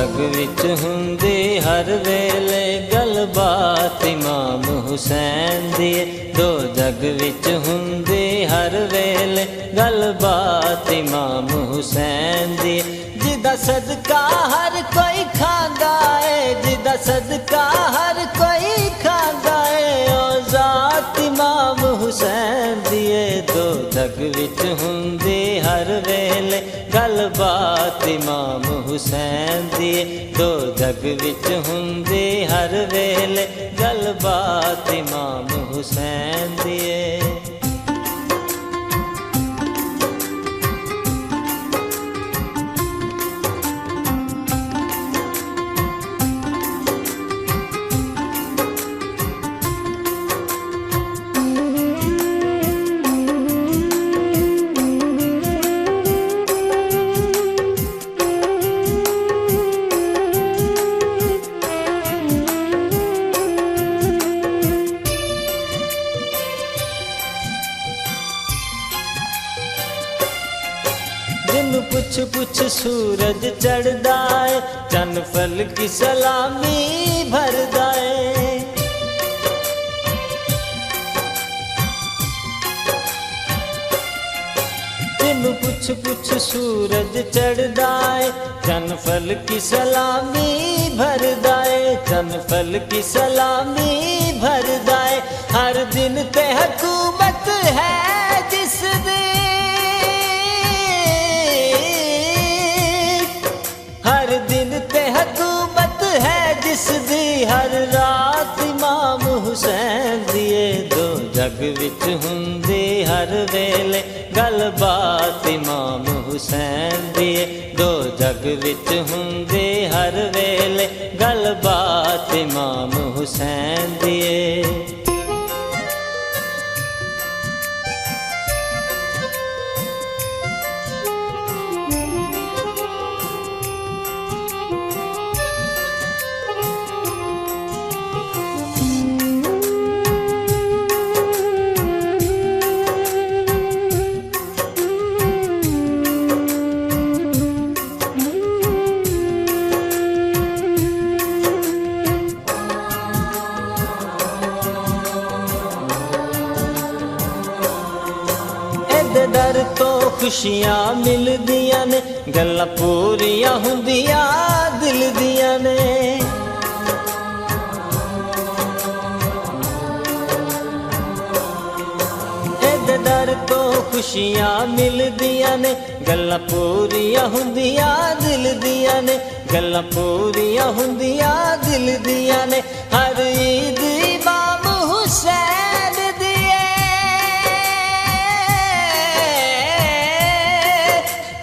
जग विच हुंदी हर वेले गलबात इमाम हुसैन दी। दो जग विच हुंदी हर वेले गलबात इमाम हुसैन दी। जिदा सदका हर कोई खांदा है, जिदा सदका हर कोई खांदा है, ओ जात इमाम हुसैन दी। दो जग विच हुंदी हर वेले गलबात इमाम हुसैन दी। दो जग विच हुंदी हर वेले गलबात इमाम हुसैन दी। दिन पुछ पुछ सूरज चढ़दा है, चन फल की सलामी भरदा है। दिन पुछ पुछ सूरज चढ़दा है, चन फल की सलामी भरदा है, चन फल की सलामी भरदा है। हर दिन ते हुकूमत है जिस दिन, हर दिन ते हुकूमत है जिस दी, हर रात इमाम हुसैन दिए। दो जग विच हुंदी हर वेले गलबात इमाम हुसैन दिए। दो जग विच हुंदी हर वेले गलबात इमाम हुसैन दिए। दर तो खुशियां मिलदियां ने, गल्लां पूरियां हुंदियां दिल दियां ने। एदे दर तो खुशियां मिलदियां ने, गल्लां पूरियां हुंदियां दिल दियां ने, गल्लां पूरियां हुंदियां दिल दियां ने। हर ईद इमाम हुसैन दिए,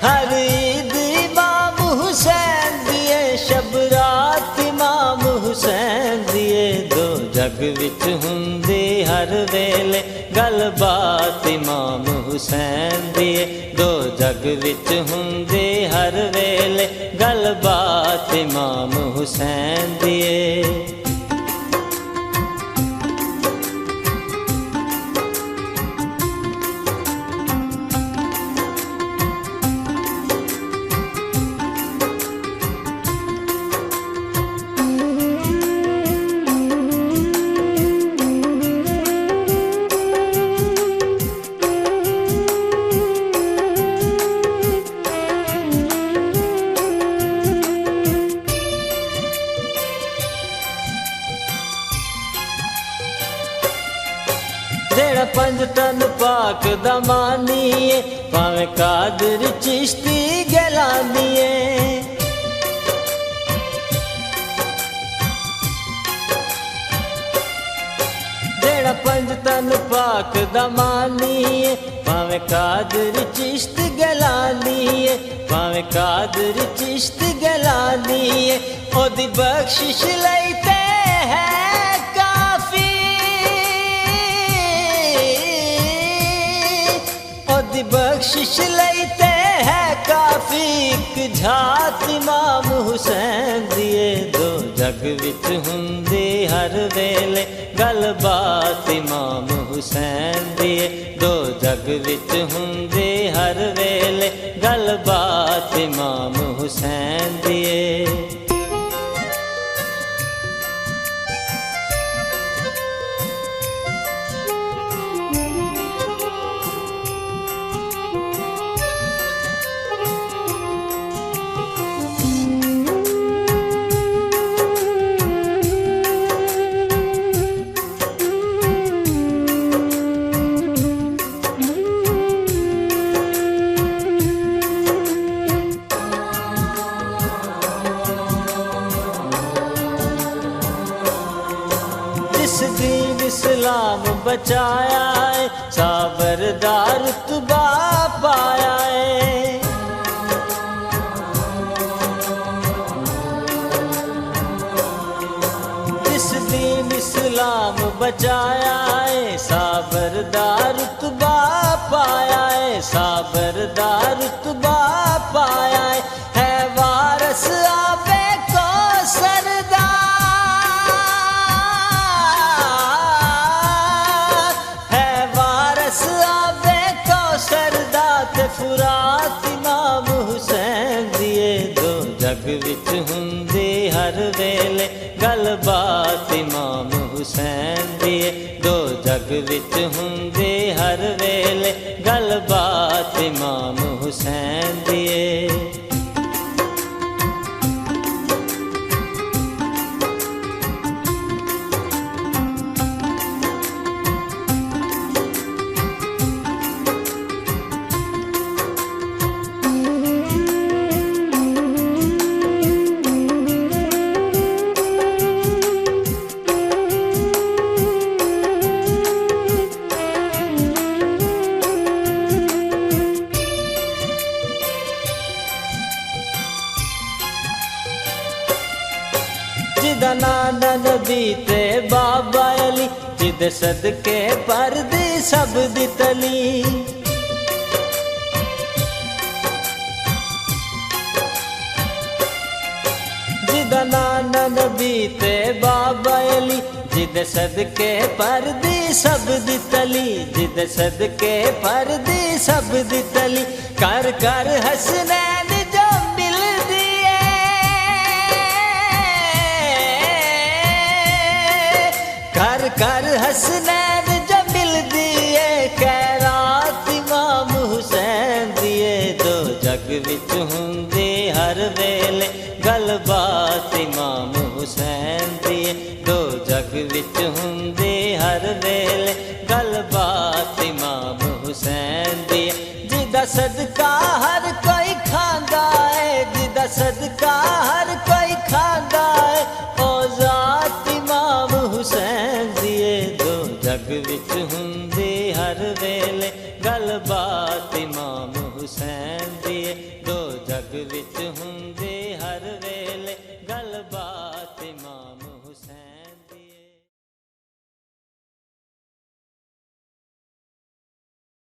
हर ईद इमाम हुसैन दिए, शब रात इमाम हुसैन दिए। दो जग विच हुंदी हर वेले गलबात इमाम हुसैन दिए। दो जग विच हुंदी हर वेले गलबात इमाम हुसैन दिए। जेड़ा पंज तन पाक दा मानिए, भावें कादर चिश्ती गैलानिए। जेड़ा पंज तन पाक दा मानिए, भावें कादर चिश्त गैलानिए, भावें कादर चिश्त गैलानिए। ओदी बख्शिश लईते है बख्शिश लईते है काफी, एक झात इमाम हुसैन दिए। दो जग विच हुंदी हर वेले गलबात इमाम हुसैन दिए। दो जग विच हुंदी हर वेले गलबात इमाम हुसैन दिए। बचाया है, साबर दा रुतबा पाया है। जिस दीन इस्लाम बचाया है, साबर दा रुतबा पाया है, साबर दा रुतबा पाया है वारस आबे को सरदा, है वारस आबे को सरदा ते फुरात इमाम हुसैन दिए। दो जग विच हुंदे हर वेले गलबात इमाम हुसैन दिए, दो जग विच हुंदे हर वेले गलबात इमाम हुसैन दिए। जिदा नाना नबी ते बाबा अली, जिद सदके परदी सब दी तली। जिदा नाना नबी ते बाबा अली, जिद सदके परदी सब दी तली, जिद सदके परदी सब दी तली। कर कर हसनैन जो मिलदी कर कर हसनैन जो मिलदी है, खैरात इमाम हुसैन दिए। दो जग विच हुंदे हर वेले गलबात इमाम हुसैन दिए, दो जग विच हुंदे हर वेले गलबात इमाम हुसैन दिए। जिदा सदका हर कोई खांदा है, जिदा सदका हर कोई खांदा है, ओ जात इमाम हुसैन दिए। दो जग विच हुंदे हर वेले गलबात इमाम हुसैन